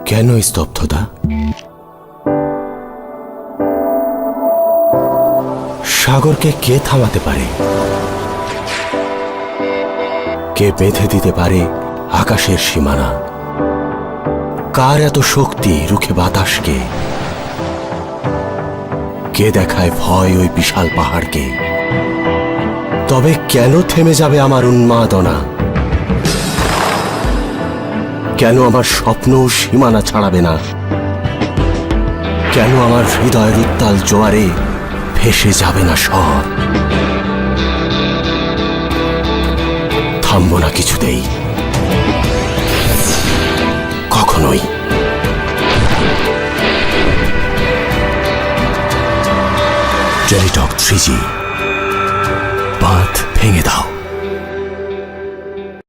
কেন এই স্তব্ধতা? সাগরকে কে থামাতে পারে? কে বেঁধে দিতে পারে আকাশের সীমানা? কার এত শক্তি রুখে বাতাসকে? কে দেখায় ভয় ওই বিশাল পাহাড়কে? তবে কেন থেমে যাবে আমার উন্মাদনা? কেন আমার স্বপ্ন সীমানা ছাড়াবে না? কেন আমার হৃদয়ের উত্তাল জোয়ারে ভেসে যাবে না সব? থামবো না কিছুতেই, কখনোই। টেলিটক 3G, বাঁধ ভেঙে দাও।